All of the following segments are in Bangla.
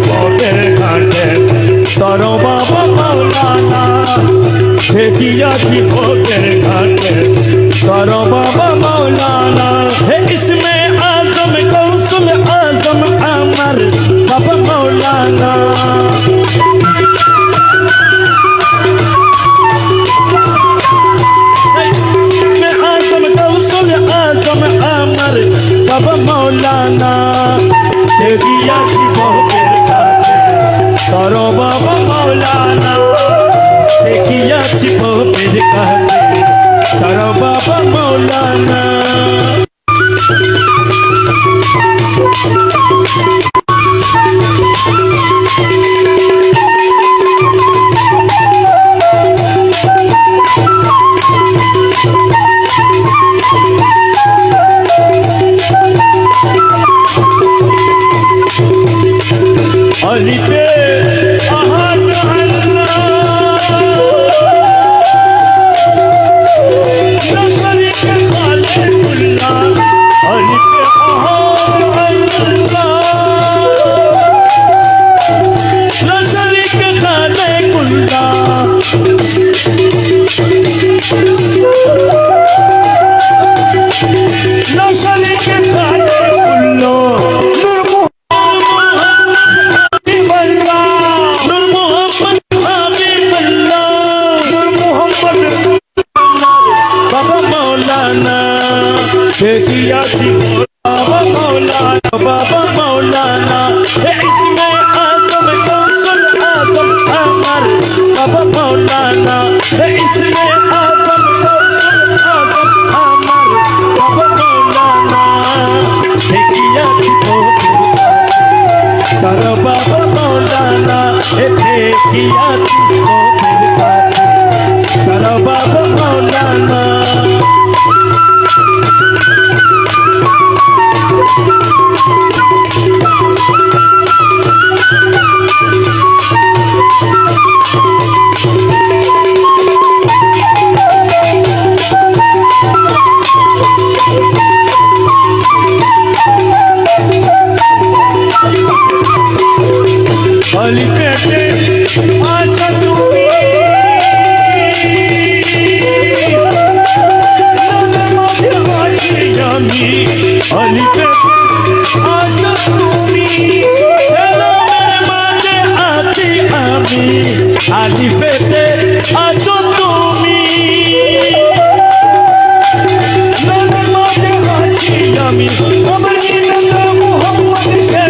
পথের ঘাটে তোর বাবা মৌলানা ঠেকিয়াছি পথের ঘাটে তোর বাবা মৌলানা হে ইসমে আজম কৌসুল আজম আমার বাবা মৌলানা বাবা মৌলানা ঠেকিয়াছি পথের ঘাটে তোর বাবা মৌলানা ঠেকিয়াছি পথের ঘাটে তোর বাবা মৌলানা अलिपे अहद अल्लाह ला शरीक खालिकुल्लाह अलिपे अहद अल्लाह ला शरीक खालिकुल्लाह ला शरीक खालिकुल्लाह ঠেকিয়াছি বাবা মৌলানা বাবা মৌলানা ইসমে আজম কৌসুল আজম আমার বাবা মৌলানা ইসমে আজম কৌসুল আজম আমার বাবা মৌলানা ঠেকিয়াছি তার বাবা মৌলানা ঠেকিয়াছি তার বাবা মৌলানা अली पेटे आजा तुम्ही अली पेटे आजा तुम्ही मेरे माथे आती आमी अली पेटे आजा तुम्ही मेरे माथे आती आमी अमर की नंदा मोहम्मद से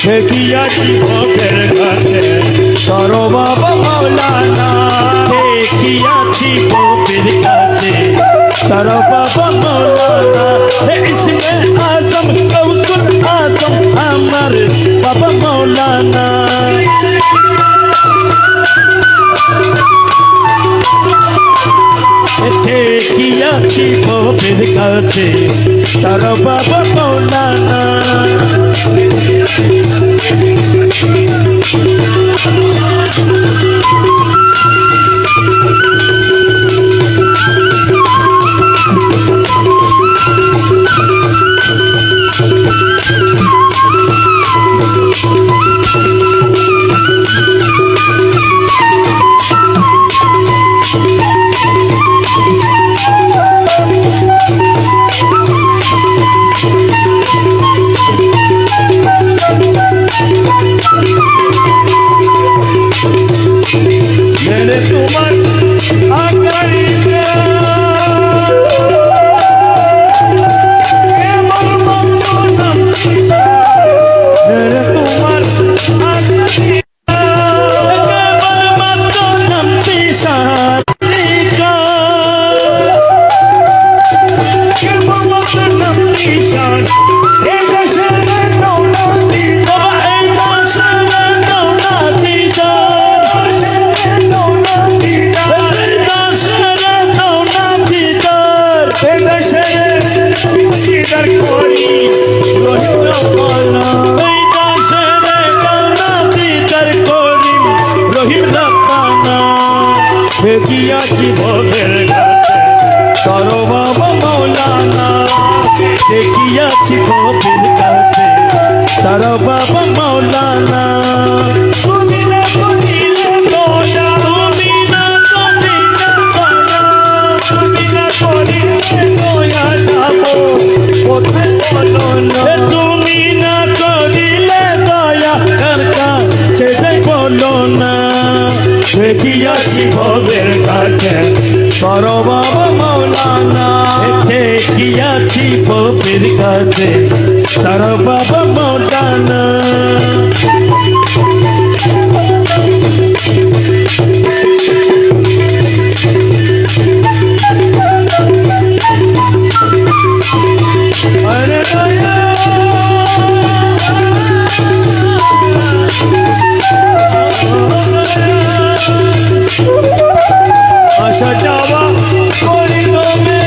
ঠেকিয়াছি পথের ঘাটে তোর বাবা মৌলানা ঠেকিয়াছি পথের ঘাটে তোর বাবা মৌলানা ইসমে আজম কৌসুল আজম আমার বাবা মৌলানা ঠেকিয়াছি পথের ঘাটে তোর বাবা মৌলানা দেখিয়াছি কবির কাছে তার বাবা মৌলানা তুমি না করিলে দয়া তুমি না করিলে দয়া তুমি না করিলে দয়া যাবো কোথায় বলো না তুমি না করিলে দয়া কার কাছে বলো না দেখিয়াছি কবির কাছে তার বাবা মৌলানা দেখিয়াছি কবির কাছে তার বাবা মৌলানা আরে দয়া আশা যাওয়া করি তুমি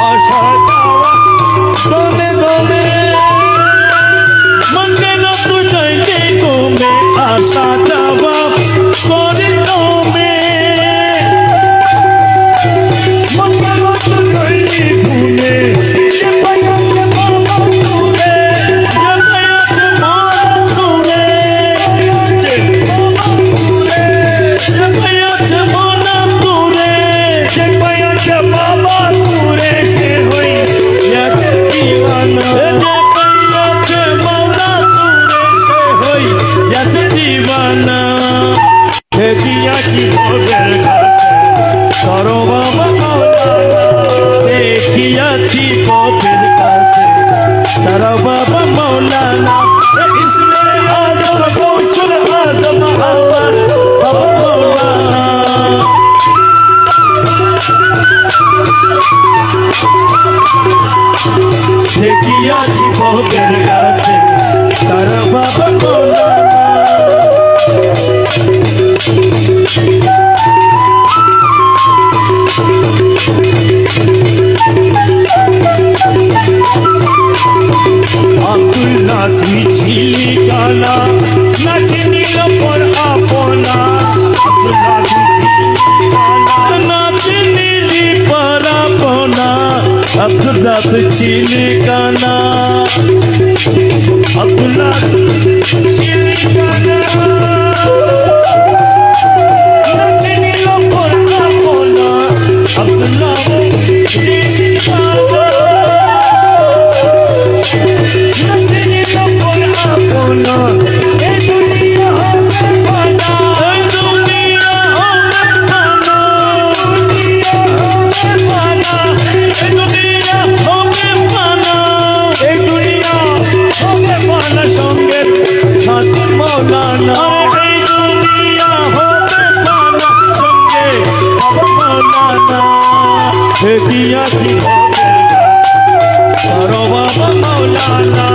আশা যাওয়া তুমি তুমি মনে না তো যাইতে তুমি আশা যাওয়া করি তুমি মনে না তো যাইতে তুমি দেখিয়াছি কবির কাছে তার বাবা মৌলানা দেখিয়াছি কবির কাছে তার বাবা মৌলানা ইসমে আজম গৌসুল আজম আমার বাবা মৌলানা দেখিয়াছি কবির কাছে তার বাবা মৌলানা আব্দুল্লাহ তুই ছিলি কানা নাচে নিল পর আপনা আব্দুল্লাহ নাচে নিলি পর আপনা আব্দুল্লাহ তুই ছিলি কানা আব্দুল্লাহ ছিলি কানা নাচে নিল পর আপনা আব্দুল্লাহ দেখিয়াছি তার বাবা মৌলানা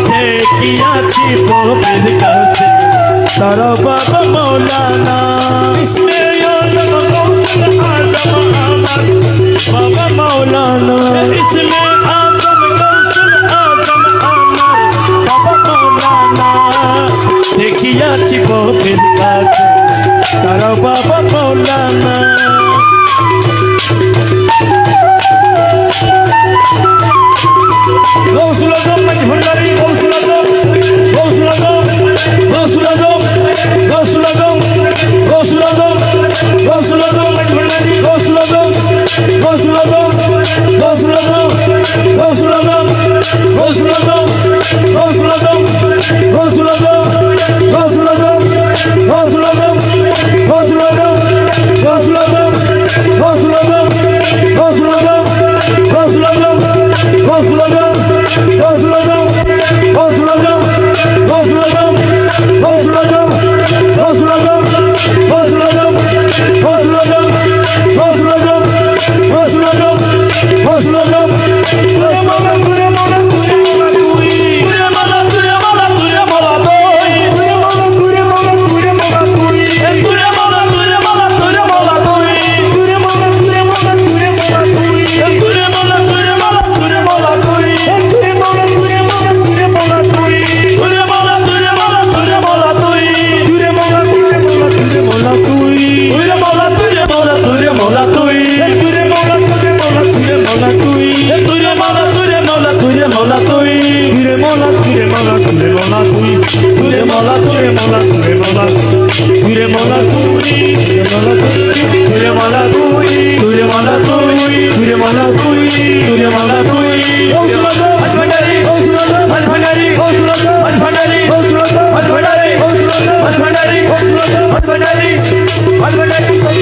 দেখিয়াছি কবির কাছে তার বাবা মৌলানা ইসমে আজম গৌসুল আজম আমার বাবা মৌলানা ইসমে আজম গৌসুল আজম আমার বাবা মৌলানা দেখিয়াছি কবির কাছে তার বাবা মৌলানা গৌসুল আজম মজভন্ডারি গৌসুল আজম গৌসুল আজম গৌসুল আজম গৌসুল আজম গৌসুল আজম গৌসুল আজম মজভন্ডারি গৌসুল আজম গৌসুল আজম গৌসুল আজম গৌসুল আজম গৌসুল আজম গৌসুল আজম গৌসুল আজম গৌসুল আজম গৌসুল আজম গৌসুল আজম গৌসুল আজম গৌসুল আজম গৌসুল আজম গৌসুল আজম গৌসুল আজম মাওলা তুই তুই রে মাওলা তুই রে মাওলা তুই রে মাওলা তুই তুই রে মাওলা তুই রে মাওলা তুই রে মাওলা তুই তুই রে মাওলা তুই রে মাওলা তুই রে মাওলা তুই রে মাওলা তুই তুই রে মাওলা তুই তুই রে মাওলা তুই তুই রে মাওলা তুই তুই রে মাওলা তুই ভান্ডারি ভান্ডারি ভান্ডারি ভান্ডারি ভান্ডারি ভান্ডারি ভান্ডারি